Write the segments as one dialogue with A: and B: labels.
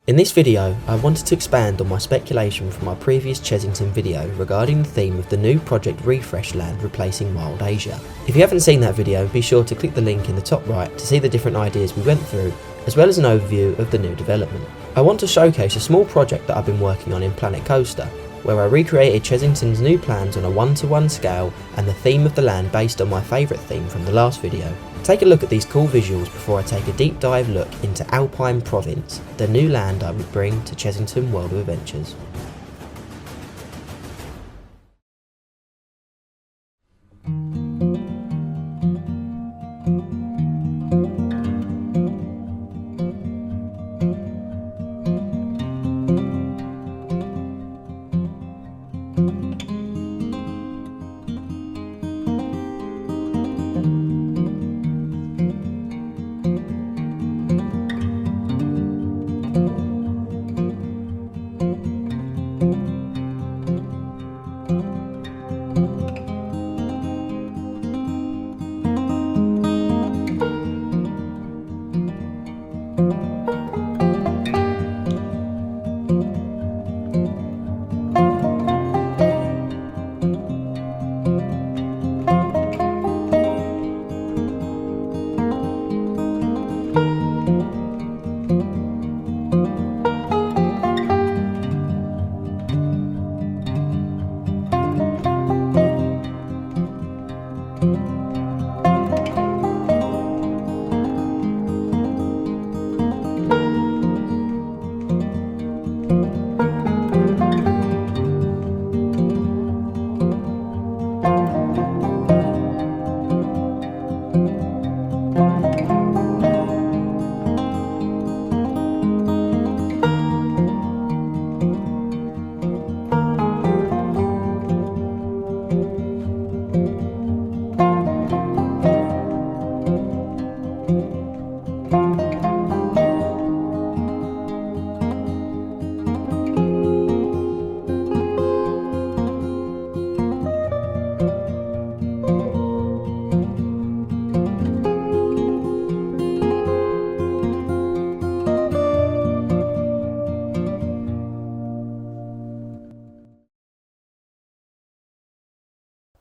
A: In this video, I wanted to expand on my speculation from my previous Chessington video regarding the theme of the new Project Refresh land replacing Wild Asia. If you haven't seen that video, be sure to click the link in the top right to see the different ideas we went through, as well as an overview of the new development. I want to showcase a small project that I've been working on in Planet Coaster, where I recreated Chessington's new plans on a 1-to-1 scale and the theme of the land based on my favourite theme from the last video. Take a look at these cool visuals before I take a deep dive look into Alpine Province, the new land I would bring to Chessington World of Adventures.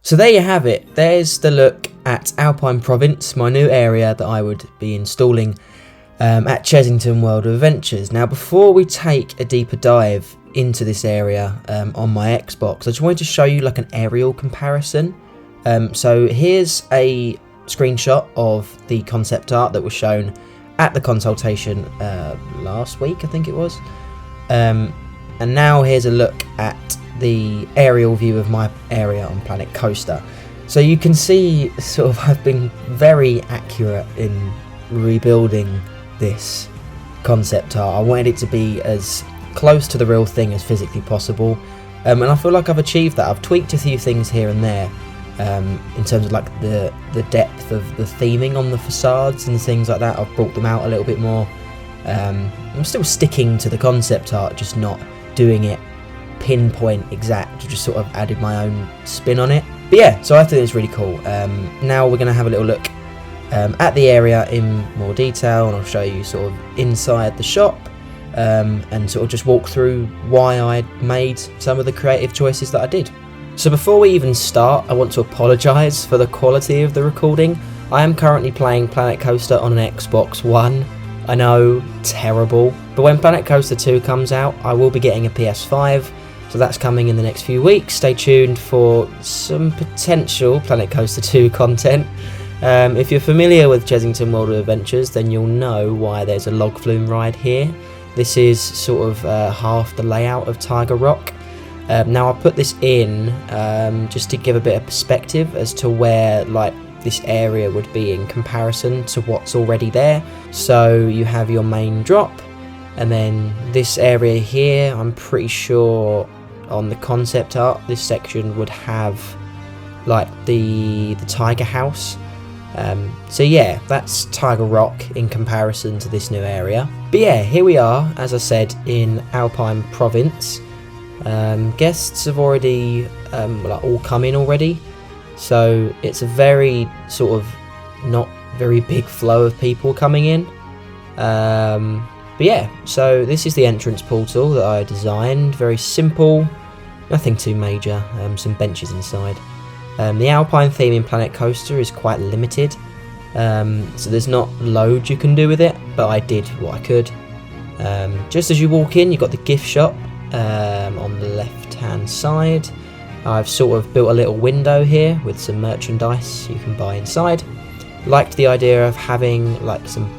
A: So there you have it, there's the look at Alpine Province, my new area that I would be installing at Chessington World of Adventures. Now before we take a deeper dive into this area on my Xbox, I just wanted to show you like an aerial comparison. So here's a screenshot of the concept art that was shown at the consultation last week, I think it was. And now here's a look at the aerial view of my area on Planet Coaster. So you can see sort of I've been very accurate in rebuilding this concept art. I wanted it to be as close to the real thing as physically possible, and I feel like I've achieved that. I've tweaked a few things here and there in terms of like the depth of the theming on the facades and things like that. I've brought them out a little bit more. I'm still sticking to the concept art, just not doing it pinpoint exact, just sort of added my own spin on it. But yeah, so I think it's really cool. Now we're going to have a little look at the area in more detail, and I'll show you sort of inside the shop and sort of just walk through why I made some of the creative choices that I did. So before we even start, I want to apologise for the quality of the recording. I am currently playing Planet Coaster on an Xbox One. I know, terrible, but when Planet Coaster 2 comes out, I will be getting a PS5, so that's coming in the next few weeks. Stay tuned for some potential Planet Coaster 2 content. If you're familiar with Chessington World of Adventures, then you'll know why there's a log flume ride here. This is sort of half the layout of Tiger Rock. Now I put this in just to give a bit of perspective as to where like this area would be in comparison to what's already there. So you have your main drop, and then this area here, I'm pretty sure on the concept art this section would have like the tiger house. So yeah, that's Tiger Rock in comparison to this new area. But yeah, here we are, as I said, in Alpine Province. Guests have already all come in already, so it's a very sort of not very big flow of people coming in. But But yeah, so this is the entrance portal that I designed. Very simple, nothing too major, some benches inside. The Alpine theme in Planet Coaster is quite limited, so there's not loads you can do with it, but I did what I could. Just as you walk in, you've got the gift shop on the left hand side. I've sort of built a little window here with some merchandise you can buy inside. Liked the idea of having like some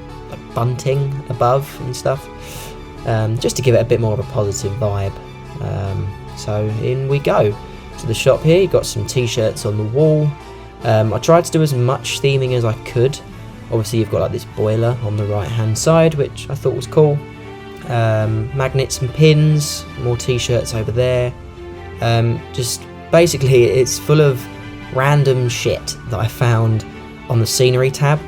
A: bunting above and stuff, just to give it a bit more of a positive vibe. So in we go to the shop here. You've got some t-shirts on the wall. I tried to do as much theming as I could. Obviously you've got like this boiler on the right hand side, which I thought was cool. Magnets and pins, more t-shirts over there. Just basically it's full of random shit that I found on the scenery tab.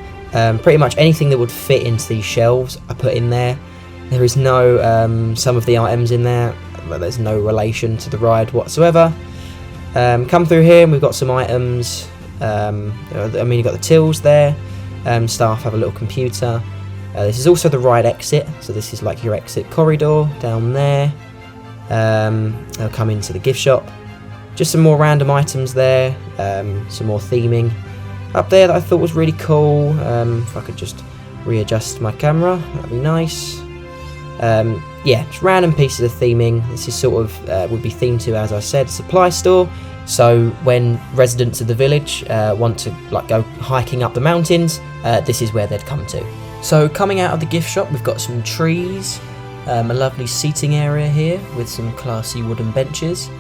A: Pretty much anything that would fit into these shelves I put in there. There is no, some of the items in there, but there's no relation to the ride whatsoever. Come through here and we've got some items. You've got the tills there. Staff have a little computer. This is also the ride exit, so this is like your exit corridor down there. They'll come into the gift shop. Just some more random items there, some more theming up there that I thought was really cool. If I could just readjust my camera, that'd be nice. Yeah, just random pieces of theming. This is sort of would be themed to, as I said, supply store. So when residents of the village want to like go hiking up the mountains, this is where they'd come to. So coming out of the gift shop, we've got some trees, a lovely seating area here with some classy wooden benches.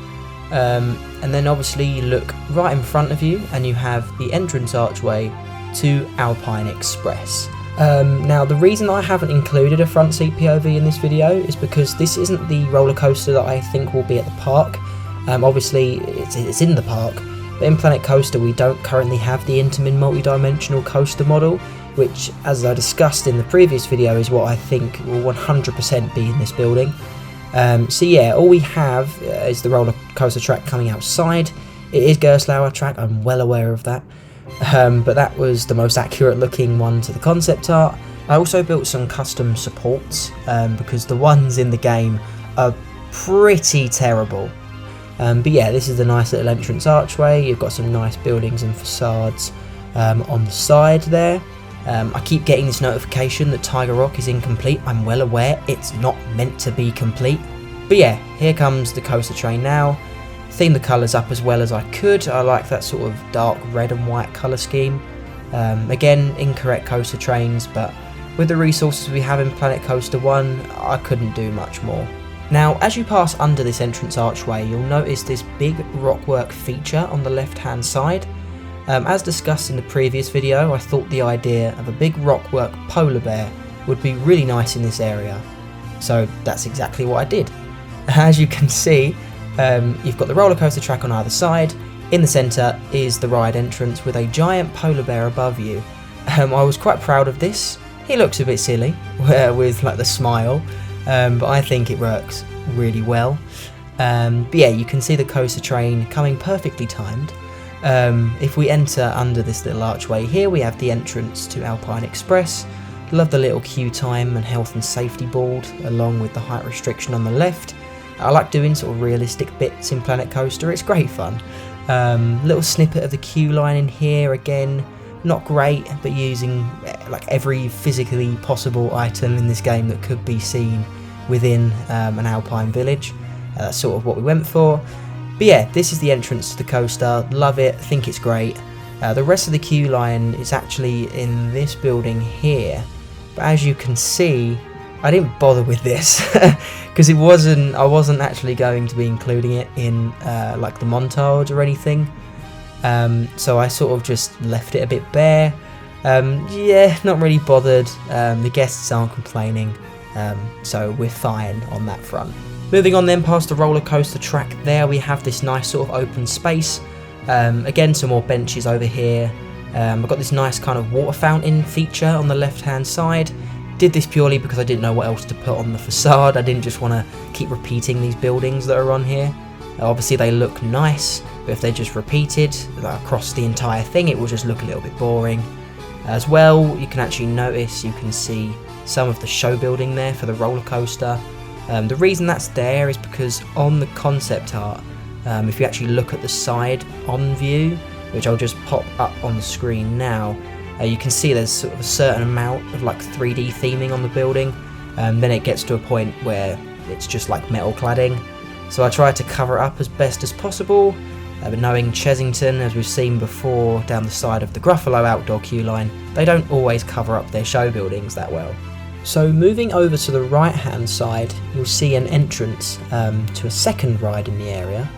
A: And then obviously you look right in front of you and you have the entrance archway to Alpine Express. Now the reason I haven't included a front seat POV in this video is because this isn't the roller coaster that I think will be at the park. Obviously it's in the park, but in Planet Coaster we don't currently have the Intamin multi-dimensional coaster model, which, as I discussed in the previous video, is what I think will 100% be in this building. So yeah, all we have is the roller coaster track coming outside. It is Gerstlauer track, I'm well aware of that, but that was the most accurate looking one to the concept art. I also built some custom supports because the ones in the game are pretty terrible. But yeah, this is the nice little entrance archway. You've got some nice buildings and facades on the side there. I keep getting this notification that Tiger Rock is incomplete. I'm well aware it's not meant to be complete. But yeah, here comes the coaster train now. Theme the colours up as well as I could. I like that sort of dark red and white colour scheme. Again, incorrect coaster trains, but with the resources we have in Planet Coaster 1, I couldn't do much more. Now, as you pass under this entrance archway, you'll notice this big rockwork feature on the left hand side. As discussed in the previous video, I thought the idea of a big rockwork polar bear would be really nice in this area. So that's exactly what I did. As you can see, you've got the roller coaster track on either side. In the centre is the ride entrance with a giant polar bear above you. I was quite proud of this. He looks a bit silly with like the smile, but I think it works really well. But yeah, you can see the coaster train coming perfectly timed. If we enter under this little archway here, we have the entrance to Alpine Express. Love the little queue time and health and safety board along with the height restriction on the left. I like doing sort of realistic bits in Planet Coaster, it's great fun. Little snippet of the queue line in here, again, not great, but using like every physically possible item in this game that could be seen within an Alpine village. That's sort of what we went for. But yeah, this is the entrance to the coaster, love it, think it's great. The rest of the queue line is actually in this building here, but as you can see, I didn't bother with this because I wasn't actually going to be including it in like the montage or anything. So I sort of just left it a bit bare. Yeah, not really bothered. The guests aren't complaining, so we're fine on that front. Moving on then past the roller coaster track there, we have this nice sort of open space. Again, some more benches over here. I've got this nice kind of water fountain feature on the left hand side. Did this purely because I didn't know what else to put on the facade. I didn't just want to keep repeating these buildings that are on here. Obviously they look nice, but if they're just repeated across the entire thing, it will just look a little bit boring. As well, you can actually notice, you can see some of the show building there for the roller coaster. The reason that's there is because on the concept art, if you actually look at the side on view, which I'll just pop up on the screen now, you can see there's sort of a certain amount of like 3D theming on the building. Then it gets to a point where it's just like metal cladding. So I tried to cover it up as best as possible, but knowing Chessington, as we've seen before down the side of the Gruffalo outdoor queue line, they don't always cover up their show buildings that well. So moving over to the right hand side, you'll see an entrance to a second ride in the area.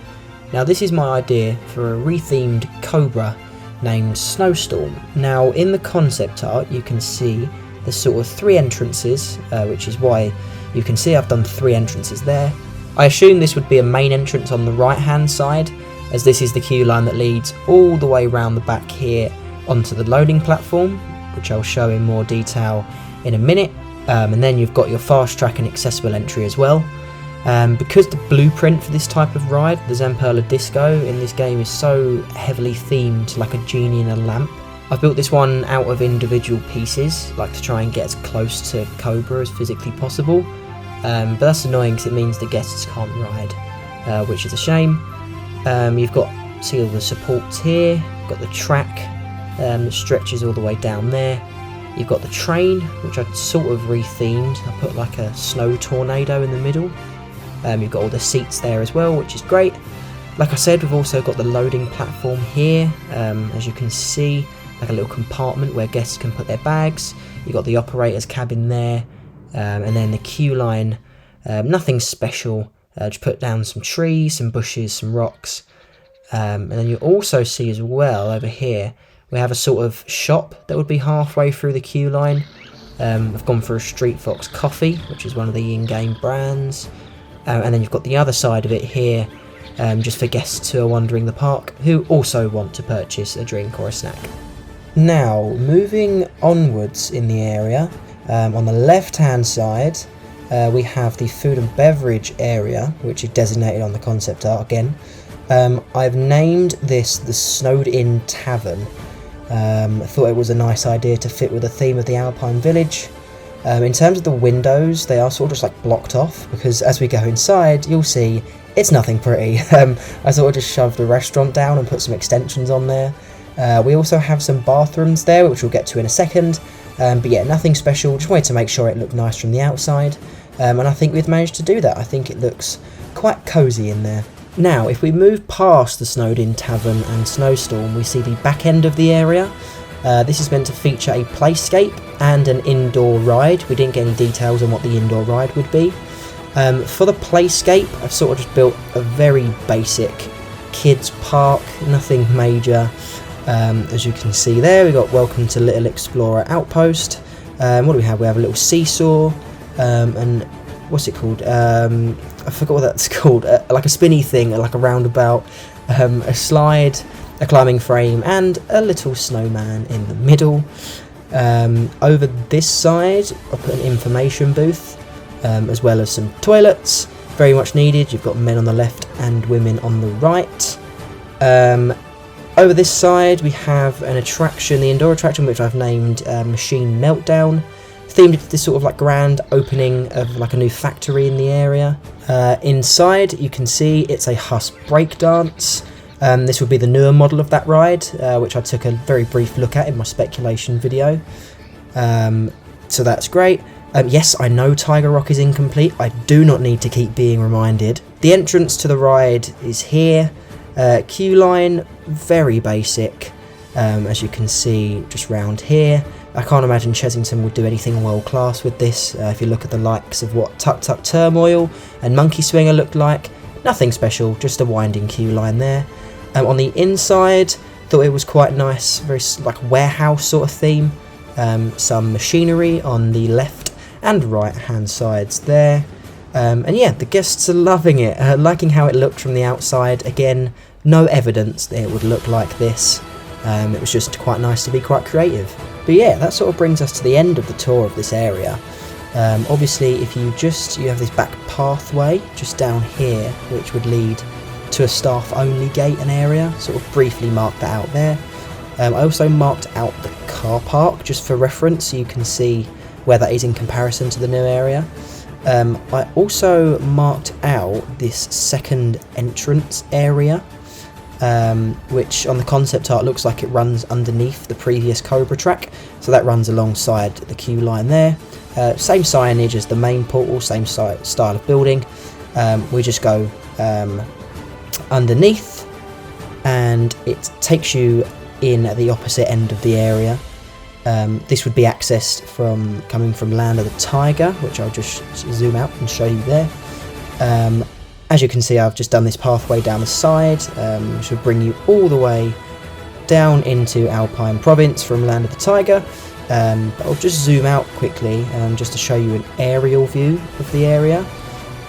A: Now this is my idea for a rethemed Cobra named Snowstorm. Now in the concept art you can see there's sort of 3 entrances, which is why you can see I've done 3 entrances there. I assume this would be a main entrance on the right hand side, as this is the queue line that leads all the way around the back here onto the loading platform, which I'll show in more detail in a minute. And then you've got your fast track and accessible entry as well. Because the blueprint for this type of ride, the Zamperla Disco, in this game is so heavily themed like a genie in a lamp, I've built this one out of individual pieces, like to try and get as close to Cobra as physically possible. But that's annoying because it means the guests can't ride, which is a shame. You've got, see all the supports here, got the track that stretches all the way down there. You've got the train, which I sort of rethemed. I put like a snow tornado in the middle. You've got all the seats there as well, which is great. Like I said, we've also got the loading platform here, as you can see, like a little compartment where guests can put their bags. You've got the operator's cabin there, and then the queue line, nothing special, just put down some trees, some bushes, some rocks. And then you also see as well over here, we have a sort of shop that would be halfway through the queue line. I've gone for a Street Fox coffee, which is one of the in-game brands. And then you've got the other side of it here, just for guests who are wandering the park, who also want to purchase a drink or a snack. Now, moving onwards in the area, on the left-hand side, we have the food and beverage area, which is designated on the concept art again. I've named this the Snowed In Tavern. I thought it was a nice idea to fit with the theme of the Alpine Village. In terms of the windows, they are sort of just like blocked off, because as we go inside, you'll see it's nothing pretty. I sort of just shoved the restaurant down and put some extensions on there. We also have some bathrooms there, which we'll get to in a second. But yeah, nothing special, just wanted to make sure it looked nice from the outside. And I think we've managed to do that. I think it looks quite cosy in there. Now, if we move past the Snowed In Tavern and Snowstorm, we see the back end of the area. This is meant to feature a playscape and an indoor ride. We didn't get any details on what the indoor ride would be. For the playscape, I've sort of just built a very basic kids park, nothing major. As you can see there, we've got Welcome to Little Explorer Outpost. What do we have? We have a little seesaw, and what's it called? I forgot what that's called. Like a spinny thing, like a roundabout, a slide, a climbing frame, and a little snowman in the middle. Over this side, I put an information booth, as well as some toilets, very much needed. You've got men on the left and women on the right. Over this side, we have an attraction, the indoor attraction, which I've named Machine Meltdown. Themed to this sort of like grand opening of like a new factory in the area. Inside, you can see it's a Huss breakdance. This would be the newer model of that ride, which I took a very brief look at in my speculation video. So that's great. Yes, I know Tiger Rock is incomplete. I do not need to keep being reminded. The entrance to the ride is here. Queue line, very basic, as you can see just round here. I can't imagine Chessington would do anything world class with this. If you look at the likes of what Tuk Tuk Turmoil and Monkey Swinger looked like, nothing special, just a winding queue line there. On the inside, thought it was quite nice, very like warehouse sort of theme. Some machinery on the left and right hand sides there. And yeah, the guests are loving it, liking how it looked from the outside. Again, no evidence that it would look like this. It was just quite nice to be quite creative. But yeah, that sort of brings us to the end of the tour of this area. Obviously, if you have this back pathway just down here, which would lead to a staff-only gate and area, sort of briefly marked that out there. I also marked out the car park, just for reference, so you can see where that is in comparison to the new area. I also marked out this second entrance area, which on the concept art looks like it runs underneath the previous Cobra track, so that runs alongside the queue line there. Same signage as the main portal, same style of building. We just go underneath, and it takes you in at the opposite end of the area. This would be accessed from coming from Land of the Tiger, which I'll just zoom out and show you there. As you can see, I've just done this pathway down the side, which will bring you all the way down into Alpine Province from Land of the Tiger. But I'll just zoom out quickly just to show you an aerial view of the area.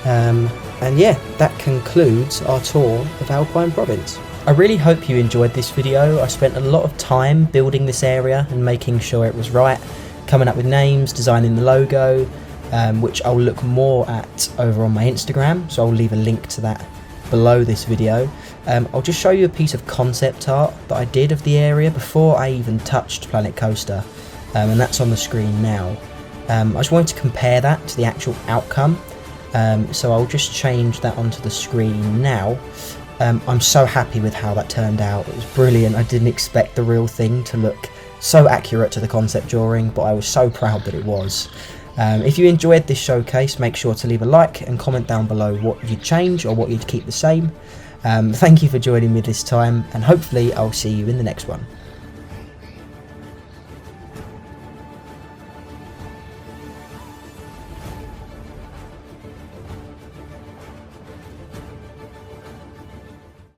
A: And yeah, that concludes our tour of Alpine Province. I really hope you enjoyed this video. I spent a lot of time building this area and making sure it was right, coming up with names, designing the logo, which I'll look more at over on my Instagram, so I'll leave a link to that below this video. I'll just show you a piece of concept art that I did of the area before I even touched Planet Coaster, and that's on the screen now. I just wanted to compare that to the actual outcome, so I'll just change that onto the screen now. I'm so happy with how that turned out. It was brilliant. I didn't expect the real thing to look so accurate to the concept drawing, but I was so proud that it was. If you enjoyed this showcase, make sure to leave a like and comment down below what you'd change or what you'd keep the same. Thank you for joining me this time, and hopefully I'll see you in the next one.